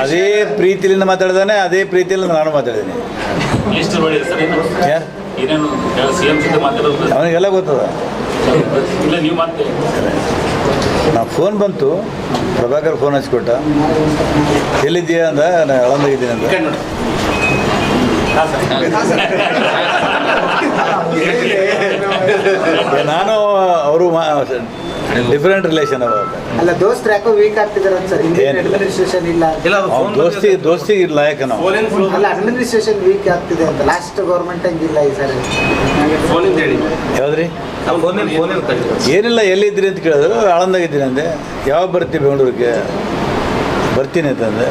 ಅದೇ ಪ್ರೀತಿಲಿಂದ ಮಾತಾಡ್ದಾನೆ, ಅದೇ ಪ್ರೀತಿಯಿಂದ ನಾನು ಮಾತಾಡಿದ್ದೀನಿ. ಅವನಿಗೆಲ್ಲ ಗೊತ್ತದ. ನಾ ಫೋನ್ ಬಂತು, ಪ್ರಭಾಕರ್ ಫೋನ್ ಹಚ್ಕೊಟ್ಟ, ಎಲ್ಲಿದ್ದೀಯಾ ಅಂದ, ನಾನು ಆಳಂದಾಗಿದ್ದೀನಿ ಅಂತ. ನಾನು ಅವರು ಡಿಫರೆಂಟ್ ರಿಲೇಷನ್ ಅಲ್ಲ. ದೋಸ್ತರ ಯಾಕೋ ವೀಕ್ ಆಗ್ತಿದಾರೆ ಸರ್. ಅಡ್ಮಿನಿಸ್ಟ್ರೇಷನ್ ಇಲ್ಲ, ದೋಸ್ತಿಗೆ ಲಾಯಕ ನಾವು ಅಲ್ಲ. ಅಡ್ಮಿನಿಸ್ಟ್ರೇಷನ್ ವೀಕ್ ಆಗ್ತಿದೆ ಅಂತ. ಲಾಸ್ಟ್ ಗೌರ್ಮೆಂಟ್ ಹಂಗಿಲ್ಲ ಈ ಸರಿ. ಯಾವ್ದ್ರಿ? ಏನಿಲ್ಲ, ಎಲ್ಲಿದ್ದೀರಿ ಅಂತ ಕೇಳಿದ್ರು. ಆಳಂದಾಗಿದ್ದೀನಿ ಅಂದೆ. ಯಾವಾಗ ಬರ್ತೀವಿ ಬೆಂಗಳೂರಿಗೆ? ಬರ್ತೀನಿ ಅಂತಂದೆ.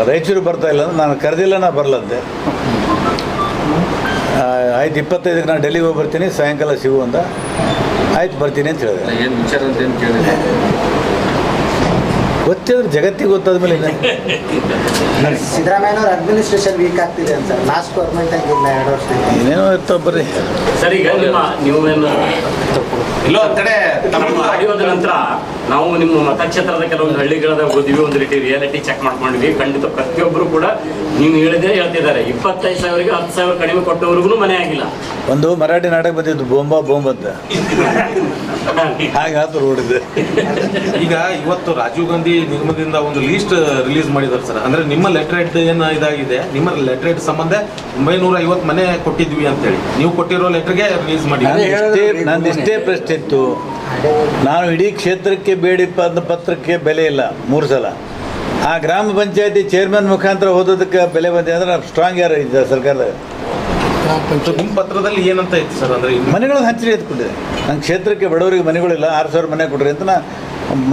ರಾಯಚೂರು ಬರ್ತಾ ಇಲ್ಲ ಅಂದ್ರೆ ನಾನು ಕರೆದಿಲ್ಲ, ನಾ ಬರಲಂತೆ. ಆಯ್ತು, 25ಕ್ಕೆ ನಾನು ಡೆಲ್ಲಿಗೆ ಹೋಗಿ ಬರ್ತೀನಿ, ಸಾಯಂಕಾಲ ಸಿಗು ಅಂತ. ಆಯ್ತು ಬರ್ತೀನಿ ಅಂತ ಹೇಳಿದೆ. ಏನು ವಿಚಾರ ಅಂತ ಏನು ಕೇಳಿದೆ? ಗೊತ್ತಿದ್ರೆ ಜಗತ್ತಿಗೆ ಗೊತ್ತಾದ್ಮೇಲೆ ಸಿದ್ದರಾಮಯ್ಯನವ್ರ ಅಡ್ಮಿನಿಸ್ಟ್ರೇಷನ್ ವೀಕ್ ಆಗ್ತಿದೆ ಅಂತ. ಲಾಸ್ಟ್ ಗೌರ್ಮೆಂಟ್ ಆಗಿಲ್ಲ 2 ವರ್ಷ. ಏನೇನೋ ಇರ್ತಾವ ಬರ್ರಿ. ಸರ್, ಈಗ ನೀವೇನು ಇಲ್ಲೋ ಕಡೆ ಆಡಿಯೋದ ನಂತರ ನಾವು ನಿಮ್ಮ ಮತಕ್ಷೇತ್ರದ ಕೆಲವೊಂದು ಹಳ್ಳಿಗಳದ ಓದಿವಿ, ಒಂದು ರೀತಿ ರಿಯಾಲಿಟಿ ಚೆಕ್ ಮಾಡ್ಕೊಂಡಿದ್ವಿ. ಖಂಡಿತ ಪ್ರತಿಯೊಬ್ಬರು ಕೂಡ ನೀವು ಹೇಳಿದೆ ಹೇಳ್ತಿದ್ದಾರೆ. 25,000ಗೆ 10,000 ಕಡಿಮೆ ಕೊಟ್ಟವ್ರಿಗೂ ಮನೆ ಆಗಿಲ್ಲ. ಒಂದು ಮರಾಠಿ ನಾಟಕ ಬಂದಿದ್ದು, ಬೊಂಬಾ ಬೊಂಬ್ ಅಂತ. ಹಾಗಾತು ನೋಡಿದ್ದೆ. ಈಗ ಇವತ್ತು ರಾಜೀವ್ ಗಾಂಧಿ ನಿಗಮದಿಂದ ಒಂದು ಲೀಸ್ಟ್ ರಿಲೀಸ್ ಮಾಡಿದ್ದಾರೆ ಸರ್. ಅಂದ್ರೆ ನಿಮ್ಮ ಲೆಟರ್ ಹೆಡ್ ಏನು ಇದಾಗಿದೆ, ನಿಮ್ಮ ಲೆಟರ್ ಹೆಡ್ ಸಂಬಂಧ 950 ಮನೆ ಕೊಟ್ಟಿದ್ವಿ ಅಂತೇಳಿ ನೀವು ಕೊಟ್ಟಿರೋ ಲೆಟರ್ಗೆ ರಿಲೀಸ್ ಮಾಡಿ. ನಂದು ಇಷ್ಟೇ ಪ್ರಶ್ನೆ ಇತ್ತು. ನಾನು ಇಡೀ ಕ್ಷೇತ್ರಕ್ಕೆ ಬೇಡಿ ಪತ್ರಕ್ಕೆ ಬೆಲೆ ಇಲ್ಲ 3 ಸಲ. ಆ ಗ್ರಾಮ ಪಂಚಾಯತಿ ಚೇರ್ಮನ್ ಮುಖಾಂತರ ಓದೋದಕ್ಕೆ ಬೆಲೆ ಬಂದಿದೆ ಅಂದ್ರೆ ಸ್ಟ್ರಾಂಗ್ ಯಾರು ಇದ್ದ ಸರ್ಕಾರದಾಗ? ನಿಮ್ಮ ಪತ್ರದಲ್ಲಿ ಏನಂತ ಇತ್ತು ಸರ್? ಅಂದರೆ ಮನೆಗಳನ್ನು ಹಂಚಿರಿ ಎತ್ಕೊಂಡಿದೆ. ನನ್ನ ಕ್ಷೇತ್ರಕ್ಕೆ ಬಡವರಿಗೆ ಮನೆಗಳಿಲ್ಲ, 6,000 ಮನೆ ಕೊಡ್ರಿ ಅಂತ ನಾ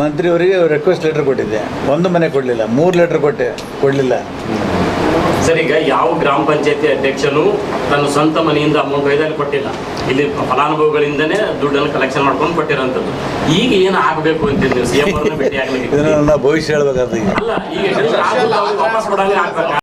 ಮಂತ್ರಿಯವರಿಗೆ ರಿಕ್ವೆಸ್ಟ್ ಲೆಟರ್ ಕೊಟ್ಟಿದ್ದೆ. 1 ಮನೆ ಕೊಡಲಿಲ್ಲ, 3 ಲೆಟರ್ ಕೊಡಲಿಲ್ಲ. ಸರ್, ಈಗ ಯಾವ ಗ್ರಾಮ ಪಂಚಾಯತಿ ಅಧ್ಯಕ್ಷನು ತನ್ನ ಸ್ವಂತ ಮನೆಯಿಂದ ಅಮೌಂಟ್ ಒಯ್ದಲ್ಲಿ ಕೊಟ್ಟಿಲ್ಲ. ಇಲ್ಲಿ ಫಲಾನುಭವಿಗಳಿಂದನೇ ದುಡ್ಡನ್ನು ಕಲೆಕ್ಷನ್ ಮಾಡ್ಕೊಂಡು ಕೊಟ್ಟಿರೋಂಥದ್ದು. ಈಗ ಏನು ಆಗಬೇಕು ಅಂತೀರಿ ನೀವು? CM ಅವ್ರನ್ನ ಭೇಟಿ ಆಗ್ಲಿಕ್ಕೆ ಭವಿಷ್ಯ ಹೇಳ್ಬೇಕಾದ್ರೆ ಅಲ್ಲ, ಈಗ ವಾಪಸ್ ಕೊಡಂಗೆ ಆಗ್ಬೇಕು.